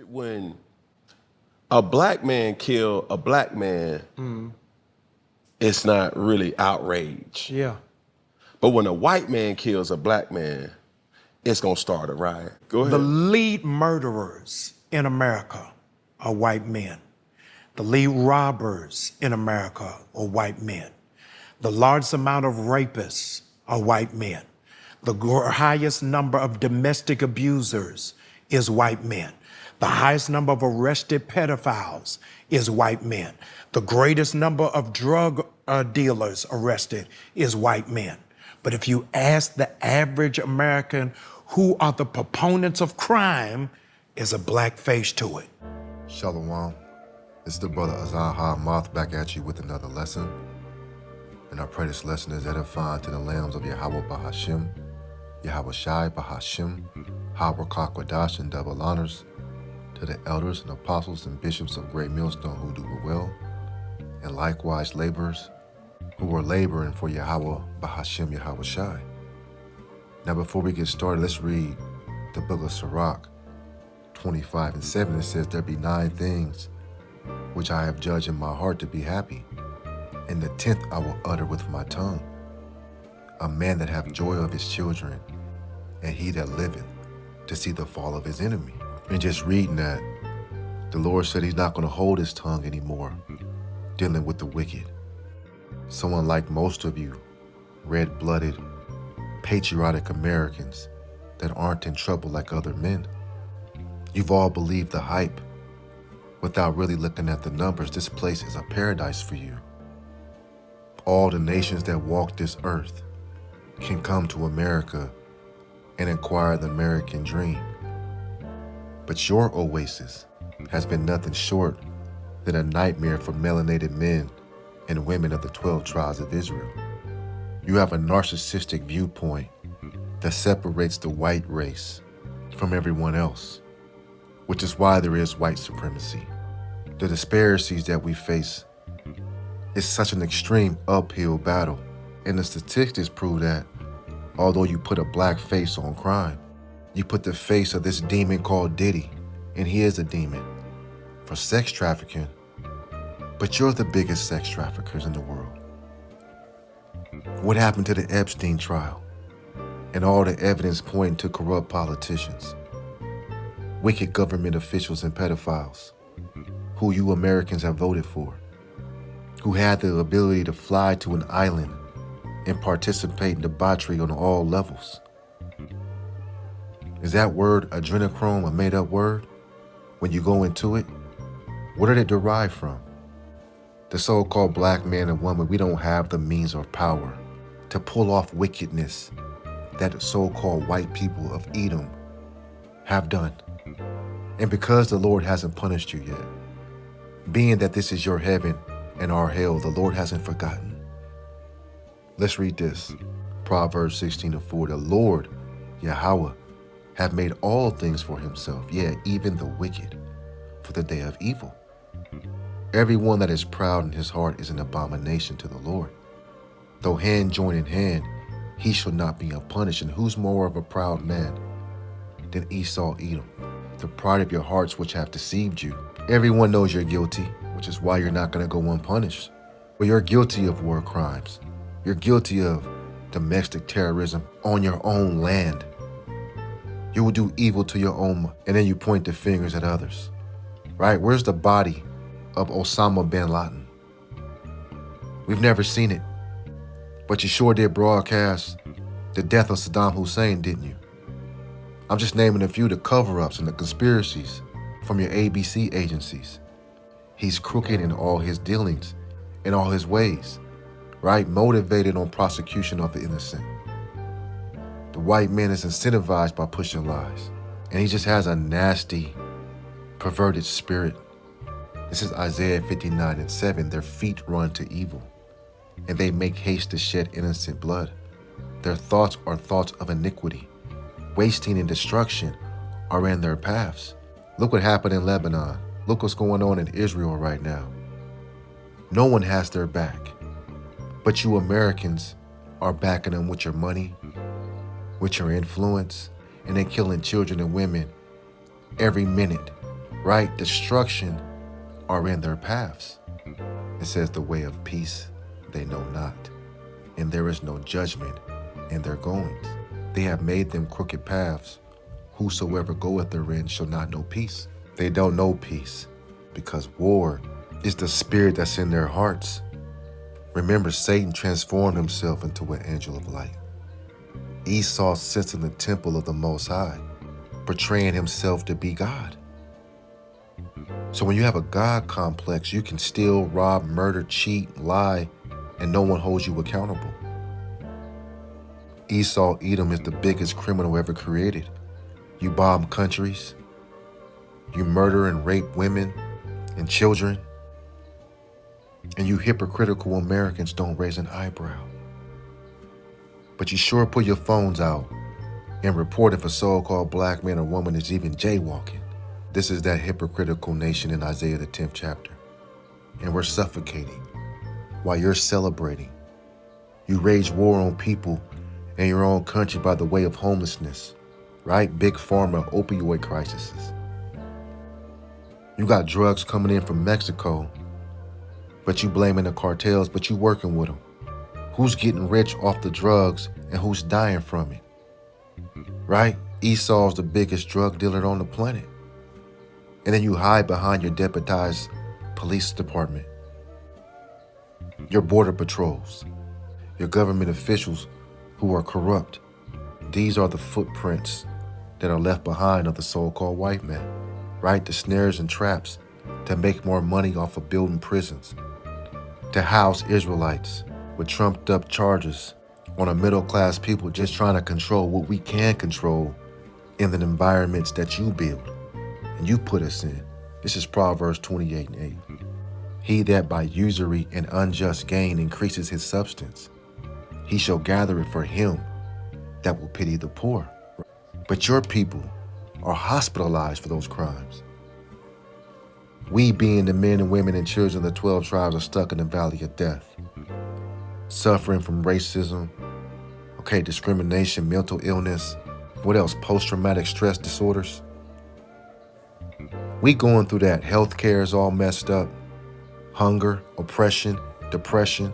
When a black man kill a black man, it's not really outrage. Yeah. But when a white man kills a black man, it's gonna start a riot. Go The ahead. lead murderers in America are white men. The lead robbers in America are white men. The largest amount of rapists are white men. The highest number of domestic abusers is white men. The highest number of arrested pedophiles is white men. The greatest number of drug dealers arrested is white men. But if you ask the average American who are the proponents of crime, is a black face to it. Shalom. It's the brother Azan Ha Ahmath back at you with another lesson. And I pray this lesson is edifying to the lambs of Yahweh Bahashim, Yahweh Shai Bahashim, Habakkuk Quadash, and double honors to the elders and apostles and bishops of Great Millstone who do it well, and likewise laborers who are laboring for Yahweh Bahashim, Yahweh Shai. Now before we get started, let's read the book of Sirach 25:7. It says, "There be 9 things which I have judged in my heart to be happy, and the 10th I will utter with my tongue. A man that hath joy of his children, and he that liveth to see the fall of his enemy." And just reading that, the Lord said he's not going to hold his tongue anymore, dealing with the wicked. So unlike most of you red-blooded, patriotic Americans that aren't in trouble like other men, you've all believed the hype without really looking at the numbers. This place is a paradise for you. All the nations that walk this earth can come to America and acquire the American dream. But your oasis has been nothing short than a nightmare for melanated men and women of the 12 tribes of Israel. You have a narcissistic viewpoint that separates the white race from everyone else, which is why there is white supremacy. The disparities that we face is such an extreme uphill battle, and the statistics prove that although you put a black face on crime, you put the face of this demon called Diddy, and he is a demon, for sex trafficking, but you're the biggest sex traffickers in the world. What happened to the Epstein trial and all the evidence pointing to corrupt politicians, wicked government officials and pedophiles, who you Americans have voted for, who had the ability to fly to an island and participate in debauchery on all levels? Is that word adrenochrome a made-up word? When you go into it, where did it derive from? The so-called black man and woman, we don't have the means or power to pull off wickedness that so-called white people of Edom have done. And because the Lord hasn't punished you yet, being that this is your heaven and our hell, the Lord hasn't forgotten. Let's read this. Proverbs 16:4. The Lord, Yahweh, have made all things for himself, yea, even the wicked, for the day of evil. Everyone that is proud in his heart is an abomination to the Lord. Though hand join in hand, he shall not be unpunished. And who's more of a proud man than Esau Edom? The pride of your hearts which have deceived you. Everyone knows you're guilty, which is why you're not going to go unpunished. But you're guilty of war crimes. You're guilty of domestic terrorism on your own land. You will do evil to your own, and then you point the fingers at others. Right? Where's the body of Osama bin Laden? We've never seen it. But you sure did broadcast the death of Saddam Hussein, didn't you? I'm just naming a few of the cover-ups and the conspiracies from your ABC agencies. He's crooked in all his dealings, in all his ways, right? Motivated on prosecution of the innocent. The white man is incentivized by pushing lies, and he just has a nasty, perverted spirit. This is Isaiah 59:7. Their feet run to evil, and they make haste to shed innocent blood. Their thoughts are thoughts of iniquity. Wasting and destruction are in their paths. Look what happened in Lebanon. Look what's going on in Israel right now. No one has their back, but you Americans are backing them with your money, with your influence, and then killing children and women every minute right? Destruction are in their paths. It says the way of peace they know not, and there is no judgment in their goings. They have made them crooked paths. Whosoever goeth therein shall not know peace. They don't know peace because war is the spirit that's in their hearts. Remember, Satan transformed himself into an angel of light. Esau sits in the temple of the Most High, portraying himself to be God. So when you have a God complex, you can steal, rob, murder, cheat, lie, and no one holds you accountable. Esau Edom is the biggest criminal ever created. You bomb countries, you murder and rape women and children, and you hypocritical Americans don't raise an eyebrow. But you sure put your phones out and report if a so-called black man or woman is even jaywalking. This is that hypocritical nation in Isaiah the 10th chapter. And we're suffocating while you're celebrating. You rage war on people in your own country by the way of homelessness, right? Big pharma, opioid crises. You got drugs coming in from Mexico, but you blaming the cartels, but you working with them. Who's getting rich off the drugs and who's dying from it, right? Esau's the biggest drug dealer on the planet. And then you hide behind your deputized police department, your border patrols, your government officials who are corrupt. These are the footprints that are left behind of the so-called white man, right? The snares and traps to make more money off of building prisons, to house Israelites with trumped up charges on a middle-class people just trying to control what we can control in the environments that you build and you put us in. This is Proverbs 28:8. He that by usury and unjust gain increases his substance, he shall gather it for him that will pity the poor. But your people are hospitalized for those crimes. We, being the men and women and children of the 12 tribes, are stuck in the valley of death, suffering from racism, discrimination, mental illness, what else? Post-traumatic stress disorders. We going through that. Healthcare is all messed up. Hunger, oppression, depression.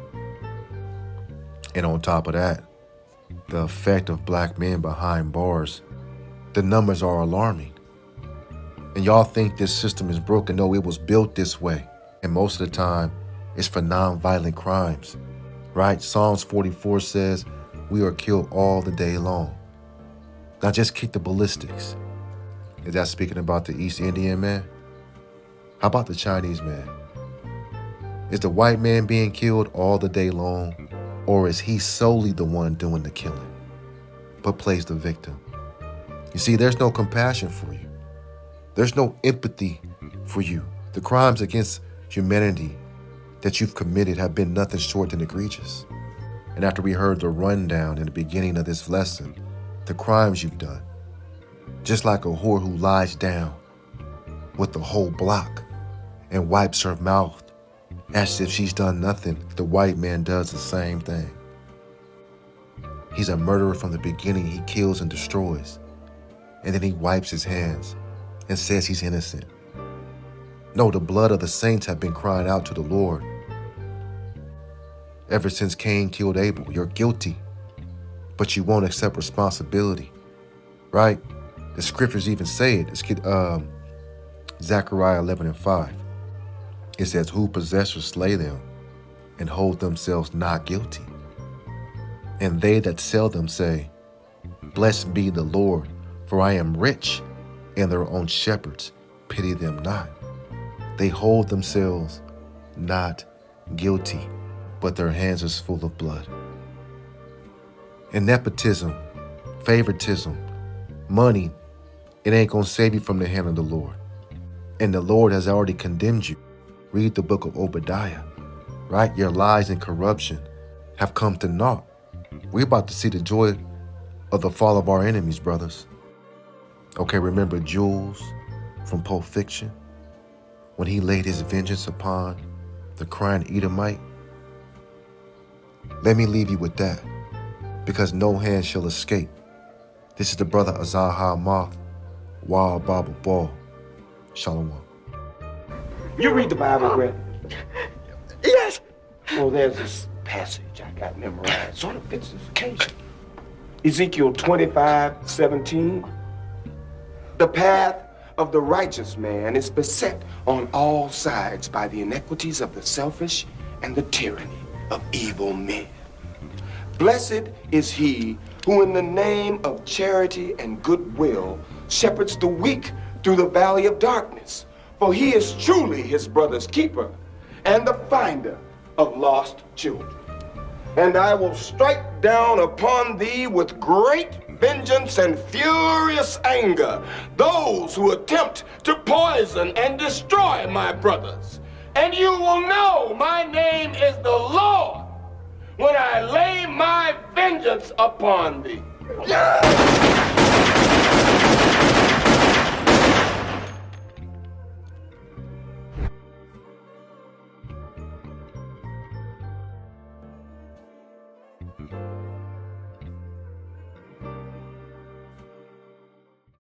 And on top of that, the effect of black men behind bars. The numbers are alarming. And y'all think this system is broken. No, it was built this way. And most of the time, it's for non-violent crimes, right? Psalms 44 says, we are killed all the day long. Now just kick the ballistics. Is that speaking about the East Indian man? How about the Chinese man? Is the white man being killed all the day long? Or is he solely the one doing the killing, but plays the victim? You see, there's no compassion for you. There's no empathy for you. The crimes against humanity that you've committed have been nothing short than egregious. And after we heard the rundown in the beginning of this lesson, the crimes you've done, just like a whore who lies down with the whole block and wipes her mouth as if she's done nothing, the white man does the same thing. He's a murderer from the beginning. He kills and destroys. And then he wipes his hands and says he's innocent. No, the blood of the saints have been crying out to the Lord. Ever since Cain killed Abel, you're guilty, but you won't accept responsibility, right? The scriptures even say it. Let's get Zechariah 11:5. It says, who possessors slay them and hold themselves not guilty. And they that sell them say, blessed be the Lord, for I am rich, and their own shepherds pity them not. They hold themselves not guilty, but their hands is full of blood. And nepotism, favoritism, money, it ain't gonna save you from the hand of the Lord. And the Lord has already condemned you. Read the book of Obadiah, right? Your lies and corruption have come to naught. We're about to see the joy of the fall of our enemies, brothers. Okay, remember Jules from Pulp Fiction? When he laid his vengeance upon the crying Edomite? Let me leave you with that, because no hand shall escape. This is the brother Azan Ha Ahmath, Wild Bible Ball. Shalom. You read the Bible, Brett? Yes. Well, there's this passage I got memorized. Sort of fits this occasion. Ezekiel 25:17. The path of the righteous man is beset on all sides by the iniquities of the selfish and the tyranny of evil men. Blessed is he who in the name of charity and goodwill shepherds the weak through the valley of darkness, for he is truly his brother's keeper and the finder of lost children. And I will strike down upon thee with great vengeance and furious anger those who attempt to poison and destroy my brothers. And you will know my name is the Lord when I lay my vengeance upon thee.